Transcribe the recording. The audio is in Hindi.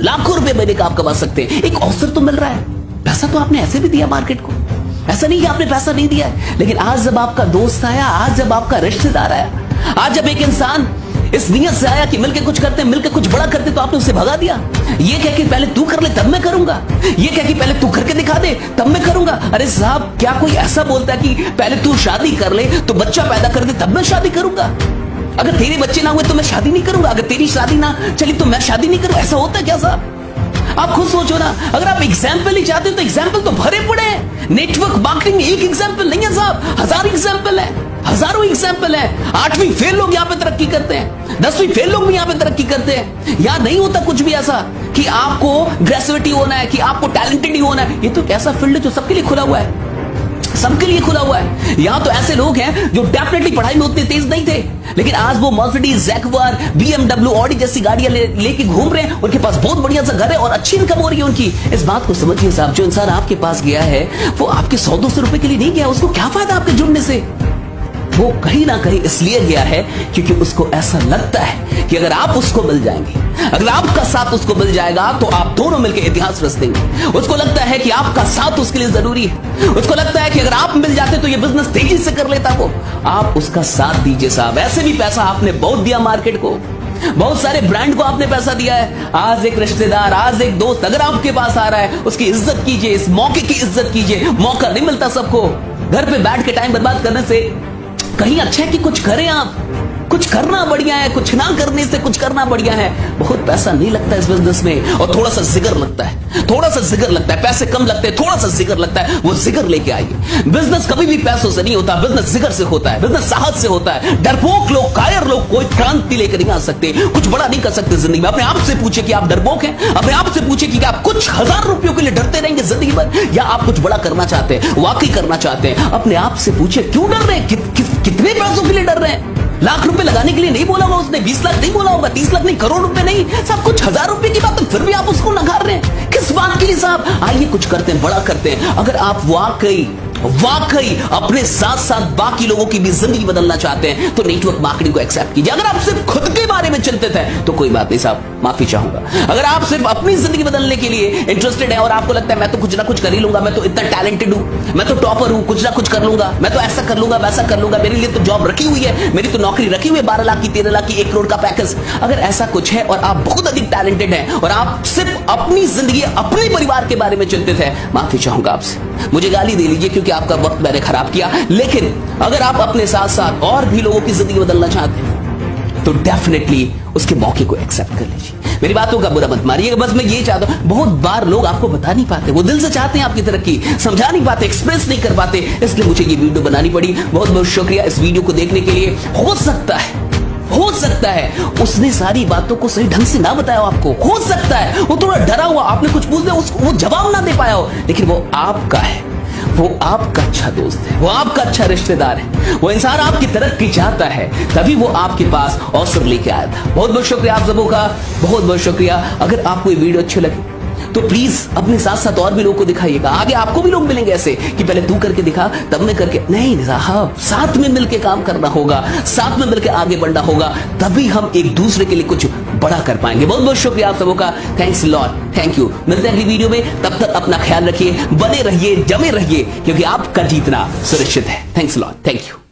लाखों रुपए महीने का आप कमा सकते हैं। एक अवसर तो मिल रहा है, पैसा तो आपने ऐसे भी दिया मार्केट को, ऐसा नहीं कि आपने पैसा नहीं दिया है। लेकिन आज जब आपका दोस्त आया, आज जब आपका रिश्तेदार आया, आज जब एक इंसान इस नियत से आया कि मिलके कुछ करते हैं, मिलके कुछ बड़ा करते, तो आपने उसे भगा दिया। ये कह के पहले तू कर ले तब मैं करूंगा, ये कह के पहले तू करके दिखा दे तब मैं करूंगा। अरे साहब, क्या कोई ऐसा बोलता है कि पहले तू शादी कर ले, तो बच्चा पैदा कर दे तब मैं शादी करूंगा? अगर तेरे बच्चे ना हुए तो मैं शादी नहीं करूंगा, अगर तेरी शादी ना चली तो मैं शादी नहीं करूंगा? ऐसा होता है क्या साहब? आप खुद सोचो ना। अगर आप एग्जाम्पल ही चाहते हो तो एग्जाम्पल तो भरे पड़े हैं। नेटवर्क मार्केटिंग एक एग्जाम्पल नहीं है साहब, 1000 एग्जाम्पल है, हजारों एग्जाम्पल है। 8वीं फेल लोग यहाँ पे तरक्की करते हैं, 10वीं फेल लोग भी यहाँ पे तरक्की करते हैं। यहाँ नहीं होता कुछ भी ऐसा कि आपको ग्रेसिविटी होना है, कि आपको टैलेंटेड ही होना है। ये तो ऐसा फील्ड है जो सबके लिए खुला हुआ है, सबके लिए खुला हुआ है। यहां तो ऐसे लोग हैं जो डेफिनेटली पढ़ाई में उतने तेज नहीं थे, लेकिन आज वो मर्सिडीज, जैगवार, BMW, ऑडी जैसी गाड़ियां लेके घूम रहे हैं। उनके पास बहुत बढ़िया सा घर है और अच्छी इनकम हो रही है उनकी। इस बात को समझिए साहब, जो इंसान आपके पास गया है वो आपके 100-200 रुपए के लिए नहीं गया। उसको क्या फायदा आपके जुड़ने से? वो कहीं ना कहीं इसलिए गया है क्योंकि उसको ऐसा लगता है कि अगर आप उसको मिल जाएंगे, अगर आपका साथ उसको मिल जाएगा, तो आप दोनों मिलकर इतिहास रच देंगे। उसको लगता है कि आपका साथ उसके लिए जरूरी है। उसको लगता है कि अगर आप मिल जाते तो ये बिजनेस तेजी से कर लेता वो। आप उसका साथ दीजिए साहब। ऐसे भी पैसा आपने बहुत दिया मार्केट को, बहुत सारे ब्रांड को आपने पैसा दिया है। आज एक रिश्तेदार, आज एक दोस्त अगर आपके पास आ रहा है, उसकी इज्जत कीजिए, इस मौके की इज्जत कीजिए। मौका नहीं मिलता सबको। घर पे बैठ के टाइम बर्बाद करने से कहीं अच्छा है कि कुछ करें। आप कुछ करना बढ़िया है, कुछ ना करने से कुछ करना बढ़िया है। बहुत पैसा नहीं लगता इस बिजनेस में, और थोड़ा सा जिगर लगता है, थोड़ा सा जिगर लगता है। पैसे कम लगते हैं, थोड़ा सा जिगर लगता है। वो जिगर लेके आइए। बिजनेस कभी भी पैसों से नहीं होता, बिजनेस जिगर से होता है, बिजनेस साहस से होता है। डरपोक लोग, कायर लोग कोई क्रांति लेकर नहीं आ सकते, कुछ बड़ा नहीं कर सकते जिंदगी में। अपने आप से पूछे कि आप डरपोक हैं? अपने आप से पूछे कि आप कुछ 1000 रुपयों के लिए डरते रहेंगे जिंदगी भर, या आप कुछ बड़ा करना चाहते हैं, वाकई करना चाहते हैं? अपने आप से पूछे क्यों डर रहे हैं, कितने पैसों के लिए डर रहे हैं? लाख रुपए लगाने के लिए नहीं बोला होगा उसने, 20 लाख नहीं बोला होगा, 30 लाख नहीं, करोड़ रुपए नहीं, सब कुछ 1000 रुपए की बात है, फिर भी आप उसको नकार रहे हैं। किस बात के लिए साहब? आइए कुछ करते हैं, बड़ा करते हैं। अगर आप वाकई अपने साथ साथ बाकी लोगों की भी जिंदगी बदलना चाहते हैं तो नेटवर्क मार्केटिंग को एक्सेप्ट कीजिए। अगर आप सिर्फ खुद के बारे में चिंतित हैं तो कोई बात नहीं साहब, माफी चाहूंगा। अगर आप सिर्फ अपनी जिंदगी बदलने के लिए इंटरेस्टेड हैं और आपको लगता है मैं तो कुछ ना कुछ कर ही लूंगा, मैं तो इतना टैलेंटेड हूं, मैं तो टॉपर हूं, कुछ ना कुछ कर लूंगा, मैं तो ऐसा कर लूंगा, वैसा कर लूंगा, मेरे लिए तो जॉब रखी हुई है, मेरी तो नौकरी रखी हुई है, 12 लाख की, 13 लाख की, 1 करोड़ का पैकेज। अगर ऐसा कुछ है और आप बहुत अधिक टैलेंटेड हैं और आप सिर्फ अपनी जिंदगी, अपने परिवार के बारे में चिंतित है, माफी चाहूंगा आपसे। मुझे गाली दे लीजिए क्योंकि आपका वक्त मैंने खराब किया। लेकिन अगर आप अपने साथ साथ और भी लोगों की जिंदगी बदलना चाहते हैं तो डेफिनेटली उसके मौके को एक्सेप्ट कर लीजिए। मेरी बातों का बुरा मत मारिएगा। बस मैं ये चाहता हूं, बहुत बार लोग आपको बता नहीं पाते, वो दिल से चाहते हैं आपकी तरक्की, समझा नहीं पाते, एक्सप्रेस नहीं कर पाते, इसलिए मुझे ये वीडियो बनानी पड़ी। बहुत बहुत शुक्रिया इस वीडियो को देखने के लिए। हो सकता है उसने सारी बातों को सही ढंग से ना बताया हो आपको, हो सकता है वो थोड़ा डरा हुआ, आपने कुछ पूछ दिया वो जवाब ना दे पाया हो, लेकिन वो आपका है, वो आपका अच्छा दोस्त है, वो आपका अच्छा रिश्तेदार है, वो इंसान आपकी तरक्की चाहता है, तभी वो आपके पास अवसर लेके आया था। बहुत बहुत शुक्रिया आप सबों का, बहुत बहुत शुक्रिया। अगर आपको ये वीडियो अच्छी लगी तो प्लीज अपने साथ साथ और भी लोगों को दिखाइएगा। आगे आपको भी लोग मिलेंगे ऐसे कि पहले तू करके दिखा तब मैं करके, नहीं साहब, साथ में मिलकर काम करना होगा, साथ में मिलकर आगे बढ़ना होगा, तभी हम एक दूसरे के लिए कुछ बड़ा कर पाएंगे। बहुत बहुत शुक्रिया आप सबों का, थैंक्स लॉट, थैंक यू। मिलते हैं अगली वीडियो में, तब तक अपना ख्याल रखिए, बने रहिए, जमे रहिए, क्योंकि आपका जीतना सुरक्षित है। Thanks lot, thank you.